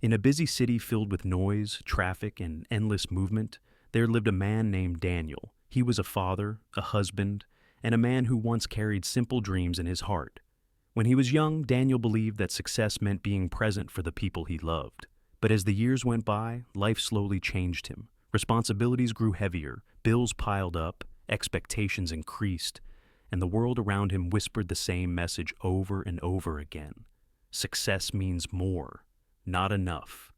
In a busy city filled with noise, traffic, and endless movement, there lived a man named Daniel. He was a father, a husband, and a man who once carried simple dreams in his heart. When he was young, Daniel believed that success meant being present for the people he loved. But as the years went by, life slowly changed him. Responsibilities grew heavier, bills piled up, expectations increased, and the world around him whispered the same message over and over again. Success means more, not enough.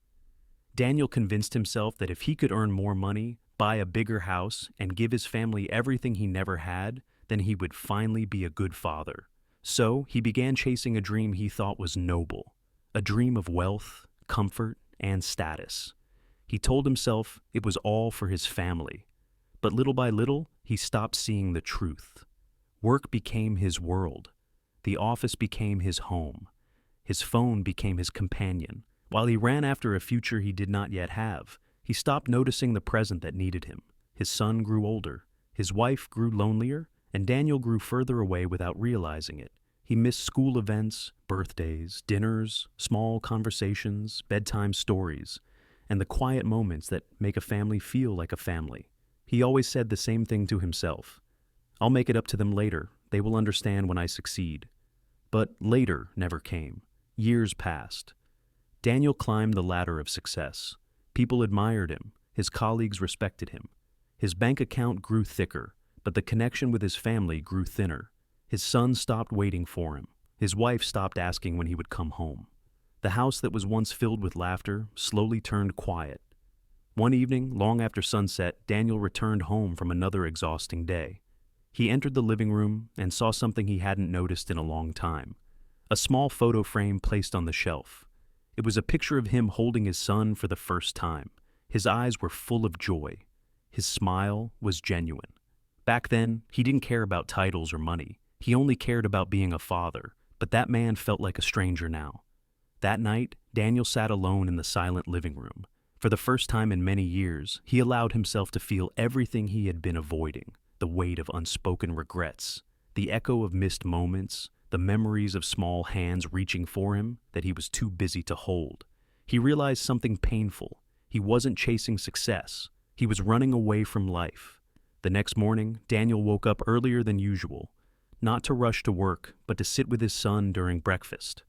Daniel convinced himself that if he could earn more money, buy a bigger house, and give his family everything he never had, then he would finally be a good father. So he began chasing a dream he thought was noble, a dream of wealth, comfort, and status. He told himself it was all for his family. But little by little, he stopped seeing the truth. Work became his world. The office became his home. His phone became his companion. While he ran after a future he did not yet have, he stopped noticing the present that needed him. His son grew older. His wife grew lonelier, and Daniel grew further away without realizing it. He missed school events, birthdays, dinners, small conversations, bedtime stories, and the quiet moments that make a family feel like a family. He always said the same thing to himself. I'll make it up to them later. They will understand when I succeed. But later never came. Years passed. Daniel climbed the ladder of success. People admired him. His colleagues respected him. His bank account grew thicker, but the connection with his family grew thinner. His son stopped waiting for him. His wife stopped asking when he would come home. The house that was once filled with laughter slowly turned quiet. One evening, long after sunset, Daniel returned home from another exhausting day. He entered the living room and saw something he hadn't noticed in a long time. A small photo frame placed on the shelf. It was a picture of him holding his son for the first time. His eyes were full of joy. His smile was genuine. Back then, he didn't care about titles or money. He only cared about being a father, but that man felt like a stranger now. That night, Daniel sat alone in the silent living room. For the first time in many years, he allowed himself to feel everything he had been avoiding, the weight of unspoken regrets, the echo of missed moments, the memories of small hands reaching for him that he was too busy to hold. He realized something painful. He wasn't chasing success. He was running away from life. The next morning, Daniel woke up earlier than usual, not to rush to work, but to sit with his son during breakfast.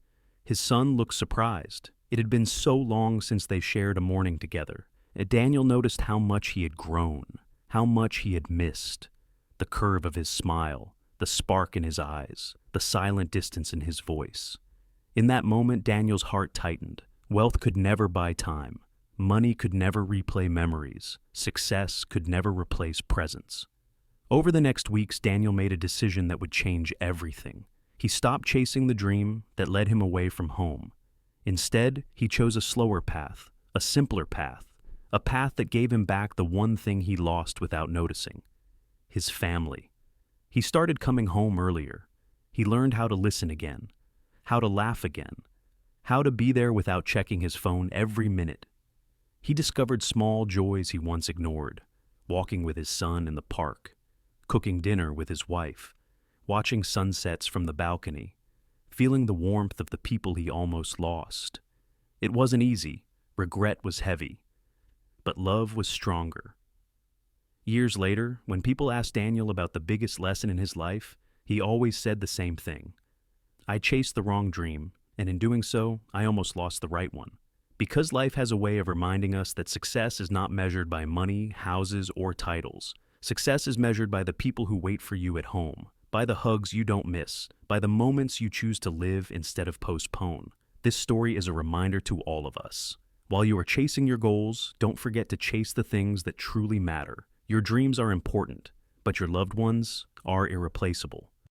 His son looked surprised. It had been so long since they shared a morning together. Daniel noticed how much he had grown, how much he had missed. The curve of his smile, the spark in his eyes, the silent distance in his voice. In that moment, Daniel's heart tightened. Wealth could never buy time. Money could never replay memories. Success could never replace presence. Over the next weeks, Daniel made a decision that would change everything. He stopped chasing the dream that led him away from home. Instead, he chose a slower path, a simpler path, a path that gave him back the one thing he lost without noticing: his family. He started coming home earlier. He learned how to listen again, how to laugh again, how to be there without checking his phone every minute. He discovered small joys he once ignored: walking with his son in the park, cooking dinner with his wife, watching sunsets from the balcony, feeling the warmth of the people he almost lost. It wasn't easy. Regret was heavy. But love was stronger. Years later, when people asked Daniel about the biggest lesson in his life, he always said the same thing: I chased the wrong dream, and in doing so, I almost lost the right one. Because life has a way of reminding us that success is not measured by money, houses, or titles. Success is measured by the people who wait for you at home, by the hugs you don't miss, by the moments you choose to live instead of postpone. This story is a reminder to all of us. While you are chasing your goals, don't forget to chase the things that truly matter. Your dreams are important, but your loved ones are irreplaceable.